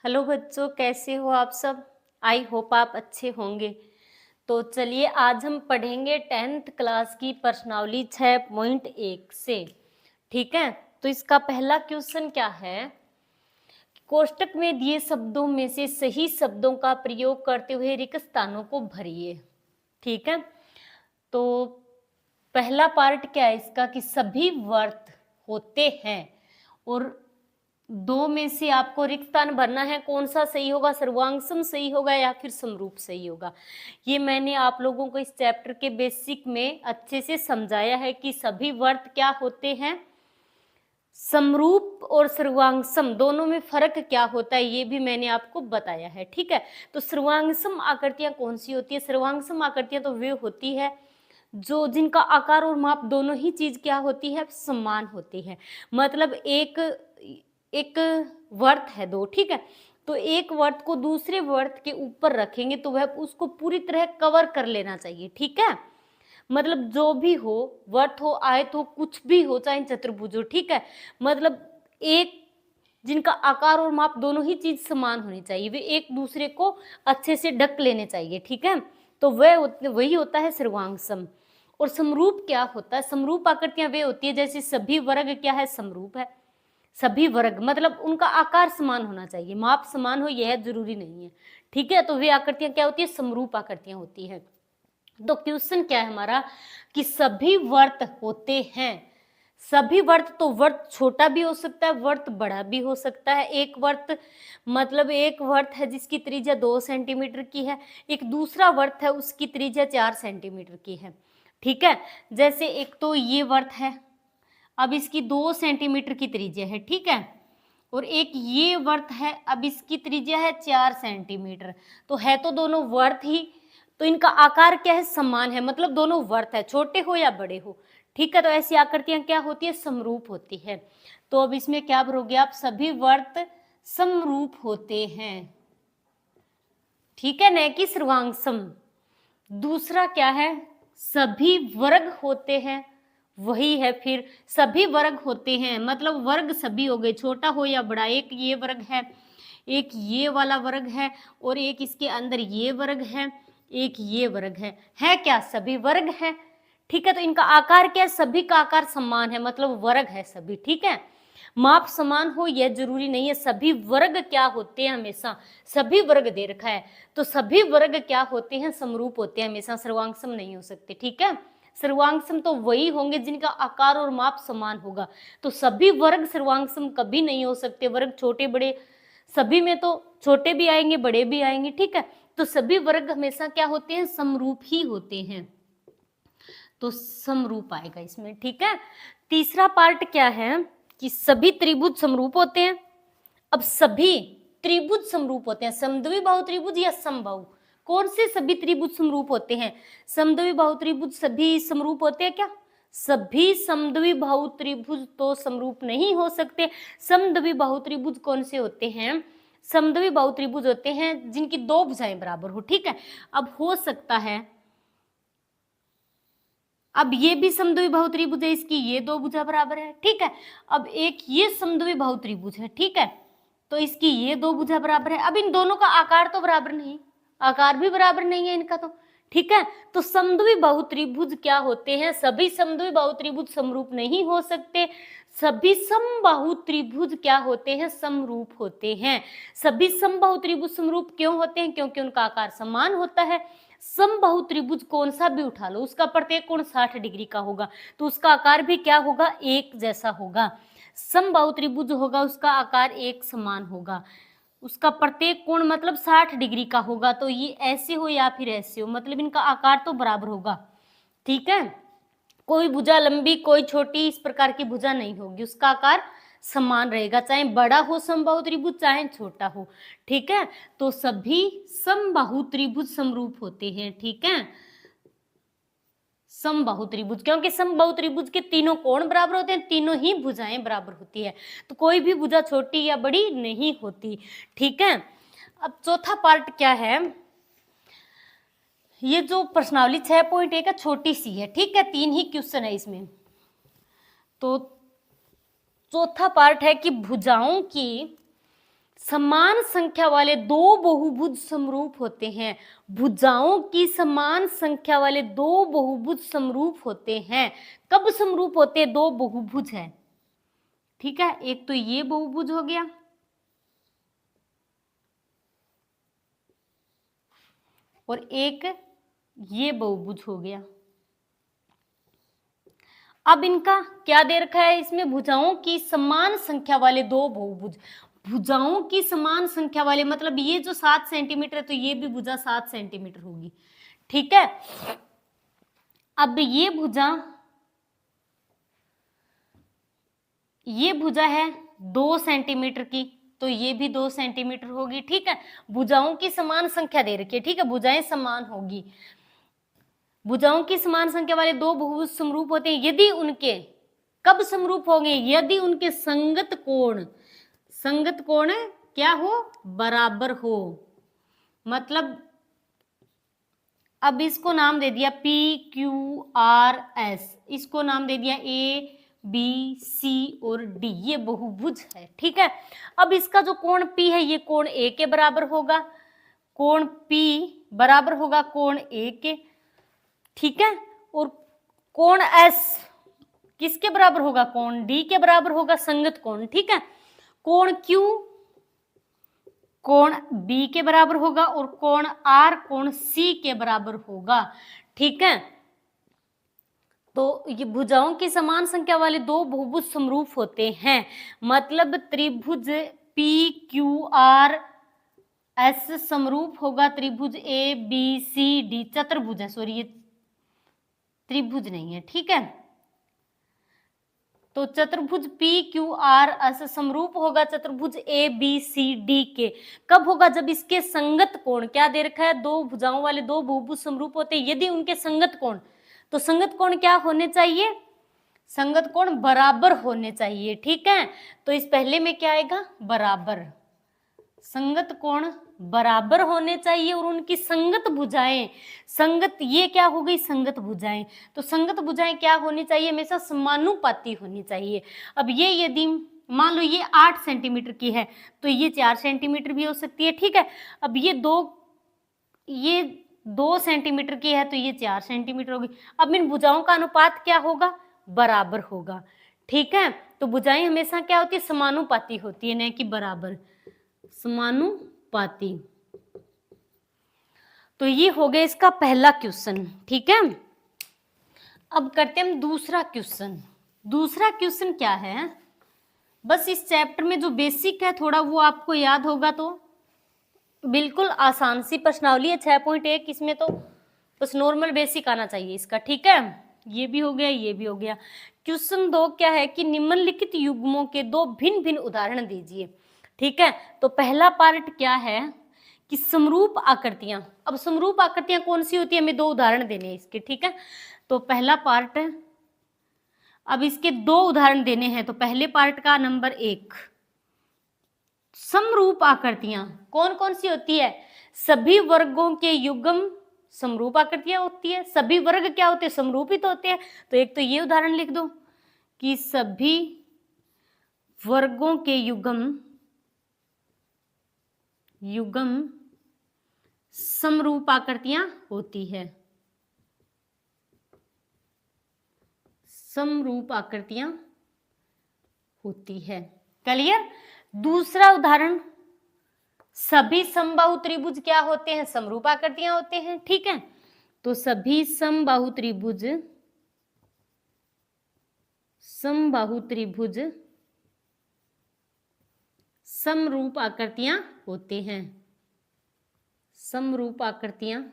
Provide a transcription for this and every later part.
Hello बच्चों, कैसे हो आप सब। आई होप आप अच्छे होंगे। तो चलिए आज हम पढ़ेंगे 10th क्लास की प्रश्नावली 6.1 से। ठीक है, तो इसका पहला क्वेश्चन क्या है। कोष्टक में दिए शब्दों में से सही शब्दों का प्रयोग करते हुए रिक्त स्थानों को भरिए। ठीक है, तो पहला पार्ट क्या है इसका कि सभी वर्त होते हैं और दो में से आपको रिक्त स्थान भरना है। कौन सा सही होगा, सर्वांगसम सही होगा या फिर समरूप सही होगा। ये मैंने आप लोगों को इस चैप्टर के बेसिक में अच्छे से समझाया है कि सभी वर्त क्या होते हैं, समरूप और सर्वांगसम दोनों में फर्क क्या होता है, ये भी मैंने आपको बताया है। ठीक है, तो सर्वांगसम आकृतियां कौन सी होती है। सर्वांगसम आकृतियां तो वे होती है जो जिनका आकार और माप दोनों ही चीज क्या होती है, समान होती है। मतलब एक वर्त है दो, ठीक है, तो एक वर्त को दूसरे वर्त के ऊपर रखेंगे तो वह उसको पूरी तरह कवर कर लेना चाहिए। ठीक है, मतलब जो भी हो, वर्त हो, आयत हो, कुछ भी हो, चाहे चतुर्भुज हो। ठीक है, मतलब एक जिनका आकार और माप दोनों ही चीज समान होनी चाहिए, वे एक दूसरे को अच्छे से ढक लेने चाहिए। ठीक है, तो वही होता है सर्वांगसम। और समरूप क्या होता है, समरूप आकृतियां वे होती है जैसे सभी वर्ग क्या है, समरूप है। सभी वर्ग मतलब उनका आकार समान होना चाहिए, माप समान हो यह जरूरी नहीं है। ठीक है, तो वे आकृतियां क्या होती है, समरूप आकृतियां होती है। तो क्वेश्चन क्या है हमारा कि सभी वर्त होते हैं। सभी वर्त, तो वर्त छोटा भी हो सकता है, वर्त बड़ा भी हो सकता है। एक वर्त मतलब एक वर्त है जिसकी त्रिज्या 2 सेंटीमीटर की है, एक दूसरा वर्त है उसकी त्रिज्या 4 सेंटीमीटर की है। ठीक है, जैसे एक तो ये वर्त है, अब इसकी 2 सेंटीमीटर की त्रिज्या है। ठीक है, और एक ये वर्त है, अब इसकी त्रिज्या है 4 सेंटीमीटर। तो है तो दोनों वर्त ही, तो इनका आकार क्या है, समान है, मतलब दोनों वर्त है, छोटे हो या बड़े हो। ठीक है, तो ऐसी आकृतियां क्या होती है, समरूप होती है। तो अब इसमें क्या भरोगे आप, सभी वर्त समरूप होते हैं। ठीक है, न कि सर्वांगसम। दूसरा क्या है, सभी वर्ग होते हैं, वही है फिर सभी वर्ग होते हैं, मतलब वर्ग सभी हो गए, छोटा हो या बड़ा। एक ये वर्ग है, एक ये वाला वर्ग है, और एक इसके अंदर ये वर्ग है, एक ये वर्ग है क्या, सभी वर्ग है। ठीक है, तो इनका आकार क्या है, सभी का आकार समान है, मतलब वर्ग है सभी। ठीक है, माप समान हो यह जरूरी नहीं है। सभी वर्ग क्या होते हैं, हमेशा सभी वर्ग दे रखा है तो सभी वर्ग क्या होते हैं, समरूप होते हैं, हमेशा सर्वांगसम नहीं हो सकते। ठीक है, सर्वांगसम तो वही होंगे जिनका आकार और माप समान होगा। तो सभी वर्ग सर्वांगसम कभी नहीं हो सकते। वर्ग छोटे बड़े सभी में तो छोटे भी आएंगे बड़े भी आएंगे। ठीक है, तो सभी वर्ग हमेशा क्या होते हैं, समरूप ही होते हैं, तो समरूप आएगा इसमें। ठीक है, तीसरा पार्ट क्या है कि सभी त्रिभुज समरूप होते हैं। अब सभी त्रिभुज समरूप होते हैं, समद्वि बाहु त्रिभुज या समबाहु, कौन से सभी त्रिभुज समरूप होते हैं, समद्वि बाहु त्रिभुज सभी समरूप होते हैं क्या, सभी समद्वि बाहु त्रिभुज तो समरूप नहीं हो सकते। समद्वि बाहु त्रिभुज कौन से होते हैं, समद्वि बाहु त्रिभुज होते हैं जिनकी दो भुजाएं बराबर हो। ठीक है, अब हो सकता है, अब ये भी समद्वि बाहु त्रिभुज है, इसकी ये दो भुजा बराबर है। ठीक है, अब एक ये समद्वि बाहु त्रिभुज है, ठीक है, तो इसकी ये दो भुजा बराबर है। अब इन दोनों का आकार तो बराबर नहीं, आकार भी बराबर नहीं है इनका तो। ठीक है, तो समद्वि बाहु त्रिभुज क्या होते हैं, सभी समद्वि बाहु त्रिभुज समरूप नहीं हो सकते। सभी समबाहु त्रिभुज क्या होते हैं, समरूप होते हैं। सभी समबाहु त्रिभुज समरूप क्यों होते हैं, क्योंकि उनका आकार समान होता है। समबाहु त्रिभुज कौन सा भी उठा लो, उसका प्रत्येक कोण 60 डिग्री का होगा, तो उसका आकार भी क्या होगा, एक जैसा होगा। समबाहु त्रिभुज होगा उसका आकार एक समान होगा, उसका प्रत्येक कोण मतलब 60 डिग्री का होगा। तो ये ऐसे हो या फिर ऐसे हो, मतलब इनका आकार तो बराबर होगा। ठीक है, कोई भुजा लंबी कोई छोटी इस प्रकार की भुजा नहीं होगी, उसका आकार समान रहेगा, चाहे बड़ा हो समबाहु त्रिभुज चाहे छोटा हो। ठीक है, तो सभी समबाहु त्रिभुज समरूप होते हैं। ठीक है, समबाहु त्रिभुज, क्योंकि समबाहु त्रिभुज के तीनों कोण बराबर होते हैं, तीनों ही भुजाएं बराबर होती है, तो कोई भी भुजा छोटी या बड़ी नहीं होती। ठीक है, अब चौथा पार्ट क्या है, ये जो प्रश्नावली 6.1 है छोटी सी है। ठीक है, 3 ही क्वेश्चन है इसमें। तो चौथा पार्ट है कि भुजाओं की समान संख्या वाले दो बहुभुज समरूप होते हैं। भुजाओं की समान संख्या वाले दो बहुभुज समरूप होते हैं। कब समरूप होते हैं? दो बहुभुज है, ठीक है। एक तो ये बहुभुज हो गया और एक ये बहुभुज हो गया। अब इनका क्या दे रखा है इसमें? भुजाओं की समान संख्या वाले दो बहुभुज। भुजाओं की समान संख्या वाले मतलब ये जो 7 सेंटीमीटर है तो ये भी भुजा 7 सेंटीमीटर होगी, ठीक है। अब ये भुजा है 2 सेंटीमीटर की, तो ये भी 2 सेंटीमीटर होगी, ठीक है। भुजाओं की समान संख्या दे रखी है, ठीक है, भुजाएं समान होगी। भुजाओं की समान संख्या वाले दो बहुभुज समरूप होते हैं यदि उनके, कब समरूप होंगे? यदि उनके संगत कोण क्या हो? बराबर हो। मतलब अब इसको नाम दे दिया PQRS, इसको नाम दे दिया ABC और D, ये बहुभुज है, ठीक है। अब इसका जो कोण P है ये कोण A के बराबर होगा, कोण P बराबर होगा कोण A के, ठीक है। और कोण S किसके बराबर होगा? कोण D के बराबर होगा, संगत कोण, ठीक है। कोण Q कोण B के बराबर होगा और कोण R कोण C के बराबर होगा, ठीक है। तो ये भुजाओं की समान संख्या वाले दो बहुभुज समरूप होते हैं, मतलब त्रिभुज PQRS समरूप होगा त्रिभुज ABCD, चतुर्भुज है, सॉरी ये त्रिभुज नहीं है, ठीक है। तो चतुर्भुज PQRS समरूप होगा चतुर्भुज ABCD के। कब होगा? जब इसके संगत कोण, क्या दे रखा है? दो भुजाओं वाले दो बहुभुज समरूप होते हैं यदि उनके संगत कोण, तो संगत कोण क्या होने चाहिए? संगत कोण बराबर होने चाहिए, ठीक है। तो इस पहले में क्या आएगा? बराबर। संगत कोण बराबर होने चाहिए और उनकी संगत भुजाएं, संगत ये क्या हो गई? संगत भुजाएं। तो संगत भुजाएं क्या होनी चाहिए? हमेशा समानुपाती होनी चाहिए। अब ये यदि मान लो ये 8 सेंटीमीटर की है तो ये 4 सेंटीमीटर भी हो सकती है, ठीक है। अब ये 2 सेंटीमीटर की है तो ये 4 सेंटीमीटर होगी। अब इन भुजाओं का अनुपात क्या होगा? बराबर होगा, ठीक है। तो भुजाएं हमेशा क्या होती है? समानुपाती होती है, न कि बराबर, समानुपाती। तो ये हो गया इसका पहला क्वेश्चन, ठीक है। अब करते हैं हम दूसरा क्वेश्चन। दूसरा क्वेश्चन क्या है? बस इस चैप्टर में जो बेसिक है थोड़ा वो आपको याद होगा तो बिल्कुल आसान सी प्रश्नावली है 6.1, इसमें तो बस नॉर्मल बेसिक आना चाहिए इसका, ठीक है। ये भी हो गया, ये भी हो गया। क्वेश्चन 2 क्या है कि निम्नलिखित युग्मों के दो भिन्न भिन्न उदाहरण दीजिए, ठीक है। तो पहला पार्ट क्या है कि समरूप आकृतियां। अब समरूप आकृतियां कौन सी होती है? हमें 2 उदाहरण देने हैं इसके, ठीक है। तो पहला पार्ट, अब इसके 2 उदाहरण देने हैं। तो पहले पार्ट का नंबर 1, समरूप आकृतियां कौन कौन सी होती है? सभी वर्गों के युग्म समरूप आकृतियां होती है। सभी वर्ग क्या होते हैं? समरूपित होते हैं। तो एक तो ये उदाहरण लिख दो कि सभी वर्गों के युग्म समरूप आकृतियां होती है, समरूप आकृतियां होती है। क्लियर? दूसरा उदाहरण, सभी समबाहु त्रिभुज क्या होते हैं? समरूप आकृतियां होते हैं, ठीक है। तो सभी समबाहु त्रिभुज समरूप आकृतियां होते हैं, समरूप आकृतियां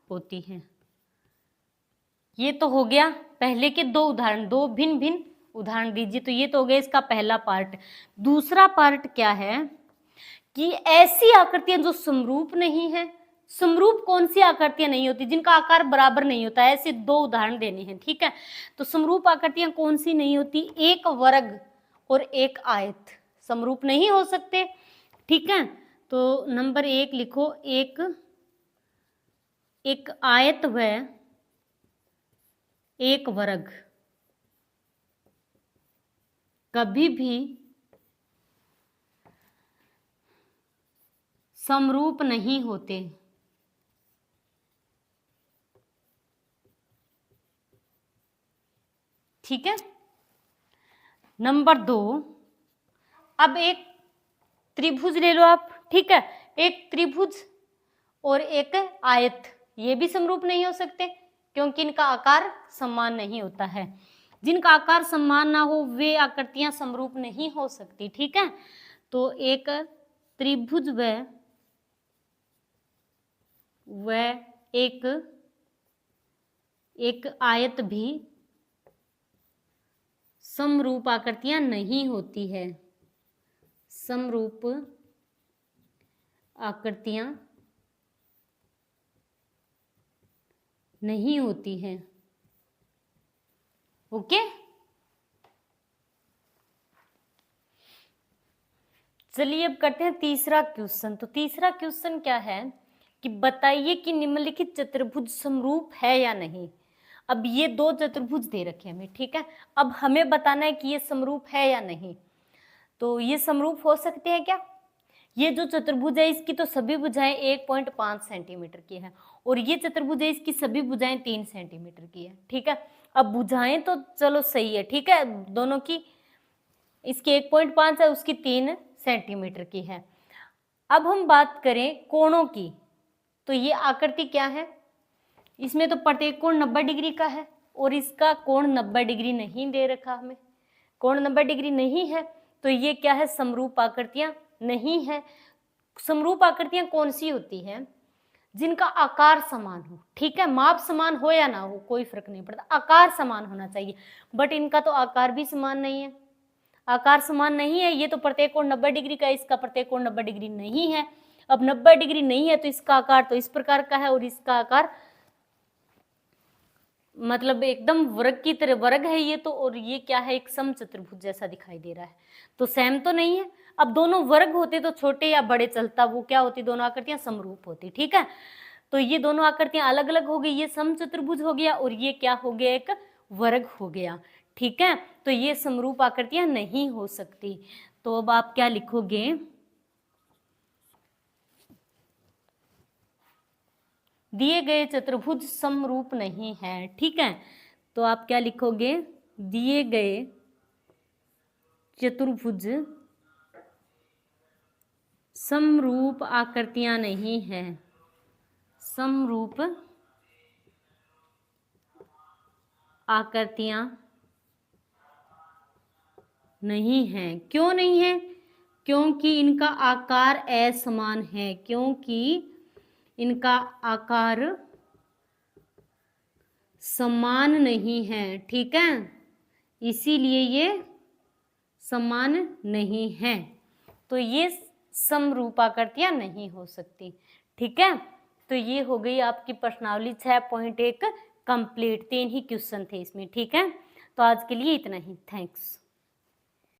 होती हैं। ये तो हो गया पहले के 2 उदाहरण, 2 भिन्न भिन्न उदाहरण दीजिए। तो ये तो हो गया इसका पहला पार्ट। दूसरा पार्ट क्या है कि ऐसी आकृतियां जो समरूप नहीं है। समरूप कौन सी आकृतियां नहीं होती? जिनका आकार बराबर नहीं होता है, ऐसे 2 उदाहरण देने हैं, ठीक है। तो समरूप आकृतियां कौन सी नहीं होती? एक वर्ग और एक आयत समरूप नहीं हो सकते, ठीक है। तो नंबर 1 लिखो, एक आयत व एक वर्ग कभी भी समरूप नहीं होते। ठीक है। नंबर 2, अब एक त्रिभुज ले लो आप। ठीक है, एक त्रिभुज और एक आयत, ये भी समरूप नहीं हो सकते क्योंकि इनका आकार समान नहीं होता है। जिनका आकार समान ना हो वे आकृतियां समरूप नहीं हो सकती। ठीक है, तो एक त्रिभुज व एक आयत भी समरूप आकृतियां नहीं होती है। समरूप आकृतियां नहीं होती है। ओके, चलिए अब करते हैं तीसरा क्वेश्चन। तो तीसरा क्वेश्चन क्या है कि बताइए कि निम्नलिखित चतुर्भुज समरूप है या नहीं। अब ये 2 चतुर्भुज दे रखे हैं हमें। ठीक है, अब हमें बताना है कि ये समरूप है या नहीं। तो ये समरूप हो सकते हैं क्या? ये जो चतुर्भुज है इसकी तो सभी भुजाएं 1.5 सेंटीमीटर की है और ये चतुर्भुज है इसकी सभी भुजाएं 3 सेंटीमीटर की है। ठीक है, अब भुजाएं तो चलो सही है। ठीक है, दोनों की, इसकी 1.5 है, उसकी 3 सेंटीमीटर की है। अब हम बात करें कोणों की, तो ये आकृति क्या है? इसमें तो प्रत्येक कोण 90 डिग्री का है और इसका कोण 90 डिग्री नहीं दे रखा हमें, कोण 90 डिग्री नहीं है, तो ये क्या है? समरूप आकृतियां नहीं है। समरूप आकृतियां कौन सी होती हैं? जिनका आकार समान हो। ठीक है, माप समान हो या ना हो कोई फर्क नहीं पड़ता, आकार समान होना चाहिए। बट इनका तो आकार भी समान नहीं है, आकार समान नहीं है। ये तो प्रत्येक कोण 90 डिग्री का है, इसका प्रत्येक कोण 90 डिग्री नहीं है। अब 90 डिग्री नहीं है तो इसका आकार तो इस प्रकार का है और इसका आकार मतलब एकदम वर्ग की तरह वर्ग है ये तो, और ये क्या है? एक समचतुर्भुज जैसा दिखाई दे रहा है, तो सेम तो नहीं है। अब दोनों वर्ग होते तो छोटे या बड़े चलता, वो क्या होती? दोनों आकृतियां समरूप होती। ठीक है, तो ये दोनों आकृतियां अलग अलग हो गई, ये समचतुर्भुज हो गया और ये क्या हो गया? एक वर्ग हो गया। ठीक है, तो ये समरूप आकृतियां नहीं हो सकती। तो अब आप क्या लिखोगे? दिए गए चतुर्भुज समरूप नहीं है। ठीक है, तो आप क्या लिखोगे? दिए गए चतुर्भुज समरूप आकृतियां नहीं है। समरूप आकृतियां नहीं है। क्यों नहीं है? क्योंकि इनका आकार असमान है, क्योंकि इनका आकार समान नहीं है। ठीक है, इसीलिए ये समान नहीं है, तो ये समरूप आकृतियां नहीं हो सकती। ठीक है, तो ये हो गई आपकी प्रश्नावली 6.1 कंप्लीट। 3 ही क्वेश्चन थे इसमें। ठीक है, तो आज के लिए इतना ही। थैंक्स।